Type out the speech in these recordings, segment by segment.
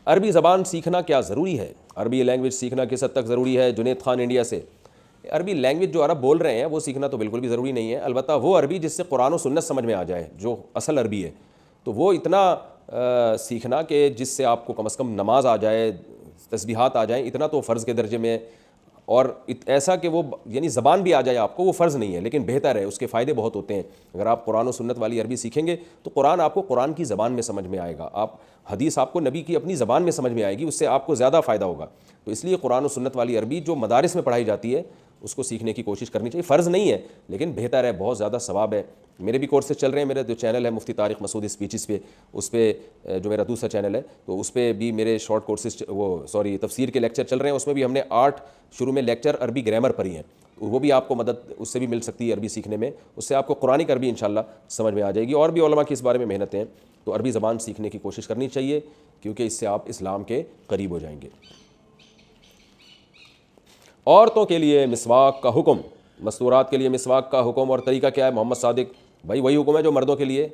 عربی زبان سیکھنا کیا ضروری ہے؟ عربی لینگویج سیکھنا کس حد تک ضروری ہے؟ جنید خان انڈیا سے. عربی لینگویج جو عرب بول رہے ہیں وہ سیکھنا تو بالکل بھی ضروری نہیں ہے، البتہ وہ عربی جس سے قرآن و سنت سمجھ میں آ جائے، جو اصل عربی ہے، تو وہ اتنا سیکھنا کہ جس سے آپ کو کم از کم نماز آ جائے، تسبیحات آ جائیں، اتنا تو فرض کے درجے میں. اور ایسا کہ وہ یعنی زبان بھی آ جائے آپ کو، وہ فرض نہیں ہے لیکن بہتر ہے، اس کے فائدے بہت ہوتے ہیں. اگر آپ قرآن و سنت والی عربی سیکھیں گے تو قرآن آپ کو قرآن کی زبان میں سمجھ میں آئے گا، حدیث آپ کو نبی کی اپنی زبان میں سمجھ میں آئے گی، اس سے آپ کو زیادہ فائدہ ہوگا. تو اس لیے قرآن و سنت والی عربی جو مدارس میں پڑھائی جاتی ہے اس کو سیکھنے کی کوشش کرنی چاہیے. فرض نہیں ہے لیکن بہتر ہے، بہت زیادہ ثواب ہے. میرے بھی کورسز چل رہے ہیں، میرا جو چینل ہے مفتی طارق مسعود اسپیچز پہ، اس پہ جو میرا دوسرا چینل ہے تو اس پہ بھی میرے شارٹ کورسز تفسیر کے لیکچر چل رہے ہیں. اس میں بھی ہم نے 8 شروع میں لیکچر عربی گرامر پڑھی ہیں، وہ بھی آپ کو مدد اس سے بھی مل سکتی ہے عربی سیکھنے میں، اس سے آپ کو قرآنک عربی انشاءاللہ سمجھ میں آ جائے گی. اور بھی علماء کی اس بارے میں محنتیں ہیں، تو عربی زبان سیکھنے کی کوشش کرنی چاہیے کیونکہ اس سے آپ اسلام کے قریب ہو جائیں گے. عورتوں کے لیے مسواک کا حکم، مستورات کے لیے مسواک کا حکم اور طریقہ کیا ہے؟ محمد صادق بھائی وہی حکم ہے جو مردوں کے لیے.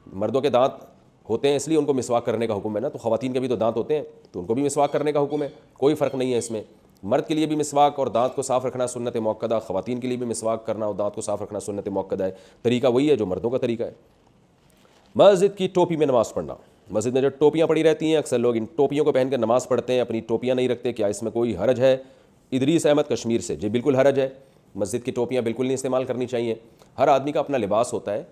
مردوں کے دانت ہوتے ہیں اس لیے ان کو مسواک کرنے کا حکم ہے نا، تو خواتین کے بھی تو دانت ہوتے ہیں تو ان کو بھی مسواک کرنے کا حکم ہے، کوئی فرق نہیں ہے اس میں. مرد کے لیے بھی مسواک اور دانت کو صاف رکھنا سنت موقدہ، خواتین کے لیے بھی مسواک کرنا اور دانت کو صاف رکھنا سنت موقدہ ہے. طریقہ وہی ہے جو مردوں کا طریقہ ہے. مسجد کی ٹوپی میں نماز پڑھنا، مسجد میں جو ٹوپیاں پڑی رہتی ہیں اکثر لوگ ان ٹوپیوں کو پہن کر نماز پڑھتے ہیں، اپنی ٹوپیاں نہیں رکھتے، کیا اس میں کوئی حرج ہے؟ ادریس احمد کشمیر سے. جی بالکل حرج ہے، مسجد کی ٹوپیاں بالکل نہیں استعمال کرنی چاہیے. ہر آدمی کا اپنا لباس ہوتا ہے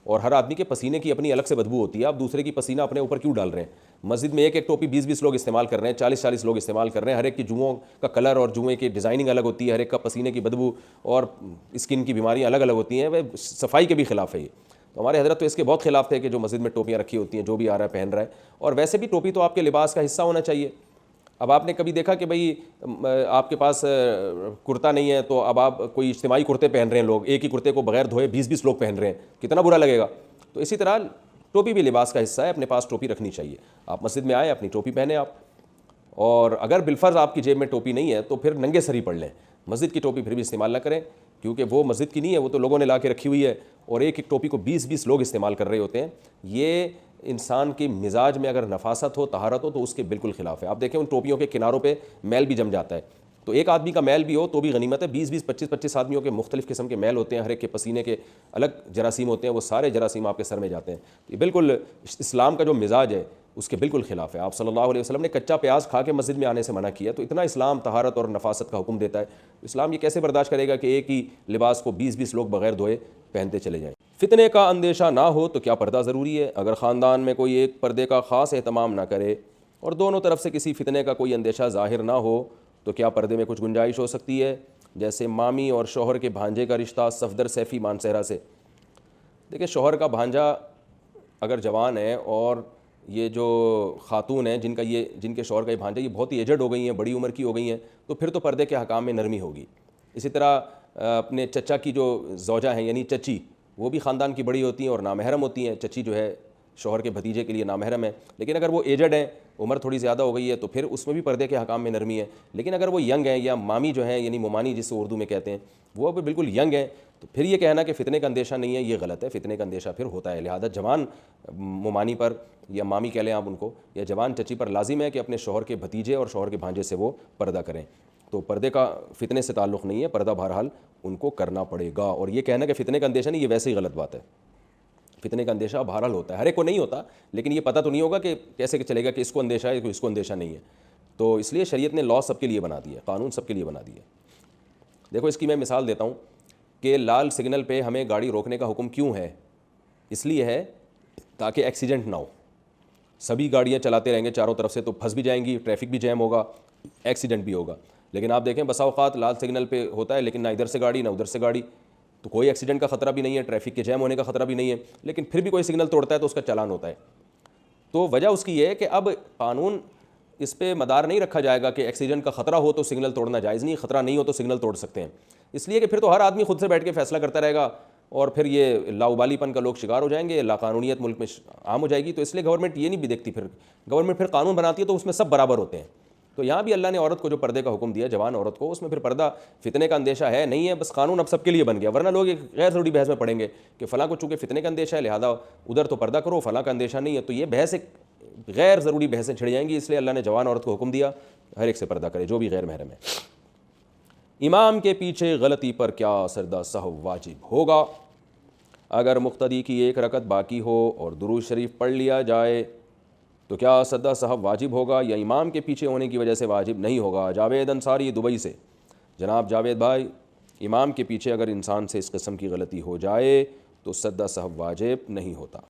اور ہر آدمی کے پسینے کی اپنی الگ سے بدبو ہوتی ہے. آپ دوسرے کی پسینہ اپنے اوپر کیوں ڈال رہے ہیں؟ مسجد میں ایک ایک ٹوپی 20 لوگ استعمال کر رہے ہیں، 40 لوگ استعمال کر رہے ہیں. ہر ایک کی جوؤں کا کلر اور جوئیں کی ڈیزائننگ الگ ہوتی ہے، ہر ایک کا پسینے کی بدبو اور اسکن کی بیماریاں الگ الگ ہوتی ہیں. وہ صفائی کے بھی خلاف ہے یہ. تو ہمارے حضرت تو اس کے بہت خلاف تھے کہ جو مسجد میں ٹوپیاں رکھی ہوتی ہیں جو بھی آ رہا ہے پہن رہا ہے. اور ویسے بھی ٹوپی تو آپ کے لباس کا حصہ ہونا چاہیے. اب آپ نے کبھی دیکھا کہ بھئی آپ کے پاس کرتا نہیں ہے تو اب آپ کوئی اجتماعی کرتے پہن رہے ہیں، لوگ ایک ہی کرتے کو بغیر دھوئے 20 لوگ پہن رہے ہیں، کتنا برا لگے گا. تو اسی طرح ٹوپی بھی لباس کا حصہ ہے، اپنے پاس ٹوپی رکھنی چاہیے. آپ مسجد میں آئے اپنی ٹوپی پہنیں آپ، اور اگر بالفرض آپ کی جیب میں ٹوپی نہیں ہے تو پھر ننگے سر ہی پڑھ لیں. مسجد کی ٹوپی پھر بھی استعمال نہ کریں کیونکہ وہ مسجد کی نہیں ہے، وہ تو لوگوں نے لا کے رکھی ہوئی ہے اور ایک ایک ٹوپی کو 20 لوگ استعمال کر رہے ہوتے ہیں. یہ انسان کے مزاج میں اگر نفاست ہو، طہارت ہو، تو اس کے بالکل خلاف ہے. آپ دیکھیں ان ٹوپیوں کے کناروں پہ میل بھی جم جاتا ہے، تو ایک آدمی کا میل بھی ہو تو بھی غنیمت ہے. 25 آدمیوں کے مختلف قسم کے میل ہوتے ہیں، ہر ایک کے پسینے کے الگ جراثیم ہوتے ہیں، وہ سارے جراثیم آپ کے سر میں جاتے ہیں. یہ بالکل اسلام کا جو مزاج ہے اس کے بالکل خلاف ہے. آپ صلی اللہ علیہ وسلم نے کچا پیاز کھا کے مسجد میں آنے سے منع کیا. تو اتنا اسلام طہارت اور نفاست کا حکم دیتا ہے، اسلام یہ کیسے برداشت کرے گا کہ ایک ہی لباس کو 20 لوگ بغیر دھوئے پہنتے چلے جائیں. فتنے کا اندیشہ نہ ہو تو کیا پردہ ضروری ہے؟ اگر خاندان میں کوئی ایک پردے کا خاص اہتمام نہ کرے اور دونوں طرف سے کسی فتنے کا کوئی اندیشہ ظاہر نہ ہو تو کیا پردے میں کچھ گنجائش ہو سکتی ہے؟ جیسے مامی اور شوہر کے بھانجے کا رشتہ. صفدر سیفی مانسہرہ سے. دیکھیں شوہر کا بھانجا اگر جوان ہے اور یہ جو خاتون ہیں جن کے شوہر کا یہ بھانجا یہ بہت ہی ایجڈ ہو گئی ہیں، بڑی عمر کی ہو گئی ہیں، تو پھر تو پردے کے حکام میں نرمی ہوگی. اسی طرح اپنے چچا کی جو زوجہ ہیں یعنی چچی، وہ بھی خاندان کی بڑی ہوتی ہیں اور نامحرم ہوتی ہیں. چچی جو ہے شوہر کے بھتیجے کے لیے نامحرم ہے، لیکن اگر وہ ایجڈ ہیں، عمر تھوڑی زیادہ ہو گئی ہے تو پھر اس میں بھی پردے کے حکام میں نرمی ہے. لیکن اگر وہ ینگ ہیں یا مامی جو ہیں یعنی مومانی جس کو اردو میں کہتے ہیں، وہ بھی بالکل ینگ ہیں، تو پھر یہ کہنا کہ فتنے کا اندیشہ نہیں ہے یہ غلط ہے. فتنے کا اندیشہ پھر ہوتا ہے. لہذا جوان مومانی پر یا مامی کہہ لیں آپ ان کو، یا جوان چچی پر لازم ہے کہ اپنے شوہر کے بھتیجے اور شوہر کے بھانجے سے وہ پردہ کریں. تو پردے کا فتنے سے تعلق نہیں ہے، پردہ بہرحال ان کو کرنا پڑے گا. اور یہ کہنا کہ فتنے کا اندیشہ نہیں، یہ ویسے ہی غلط بات ہے. فتنے کا اندیشہ بہرحال ہوتا ہے، ہر ایک کو نہیں ہوتا، لیکن یہ پتہ تو نہیں ہوگا کہ کیسے چلے گا کہ اس کو اندیشہ ہے کہ اس کو اندیشہ نہیں ہے. تو اس لیے شریعت نے لاء سب کے لیے بنا دی ہے، قانون سب کے لیے بنا دی ہے. دیکھو اس کی میں مثال دیتا ہوں کہ لال سگنل پہ ہمیں گاڑی روکنے کا حکم کیوں ہے؟ اس لیے ہے تاکہ ایکسیڈنٹ نہ ہو. سبھی گاڑیاں چلاتے رہیں گے چاروں طرف سے تو پھنس بھی جائیں گی، ٹریفک بھی جیم ہوگا، ایکسیڈنٹ بھی ہوگا. لیکن آپ دیکھیں بسا اوقات لال سگنل پہ ہوتا ہے لیکن نہ ادھر سے گاڑی نہ ادھر سے گاڑی، تو کوئی ایکسیڈنٹ کا خطرہ بھی نہیں ہے، ٹریفک کے جیم ہونے کا خطرہ بھی نہیں ہے، لیکن پھر بھی کوئی سگنل توڑتا ہے تو اس کا چالان ہوتا ہے. تو وجہ اس کی یہ ہے کہ اب قانون اس پہ مدار نہیں رکھا جائے گا کہ ایکسیڈنٹ کا خطرہ ہو تو سگنل توڑنا جائز نہیں، خطرہ نہیں ہو تو سگنل توڑ سکتے ہیں. اس لیے کہ پھر تو ہر آدمی خود سے بیٹھ کے فیصلہ کرتا رہے گا اور پھر یہ لاؤبالی پن کا لوگ شکار ہو جائیں گے، لا قانونیت ملک میں عام ہو جائے گی. تو اس لیے گورنمنٹ یہ نہیں بھی دیکھتی، پھر گورنمنٹ پھر قانون بناتی ہے تو اس میں سب برابر ہوتے ہیں. تو یہاں بھی اللہ نے عورت کو جو پردے کا حکم دیا، جوان عورت کو، اس میں پھر پردہ فتنے کا اندیشہ ہے نہیں ہے، بس قانون اب سب کے لیے بن گیا. ورنہ لوگ ایک غیر ضروری بحث میں پڑیں گے کہ فلاں کو چونکہ فتنے کا اندیشہ ہے لہذا ادھر تو پردہ کرو، فلاں کا اندیشہ نہیں ہے. تو یہ بحث ایک غیر ضروری بحثیں چھڑ جائیں گی، اس لیے اللہ نے جوان عورت کو حکم دیا ہر ایک سے پردہ کرے جو بھی غیر محرم ہے۔ امام کے پیچھے غلطی پر کیا سجدہ سہو واجب ہوگا؟ اگر مقتدی کی ایک رکعت باقی ہو اور درود شریف پڑھ لیا جائے تو کیا سجدہ سہو واجب ہوگا یا امام کے پیچھے ہونے کی وجہ سے واجب نہیں ہوگا؟ جاوید انصاری دبئی سے۔ جناب جاوید بھائی، امام کے پیچھے اگر انسان سے اس قسم کی غلطی ہو جائے تو سجدہ سہو واجب نہیں ہوتا۔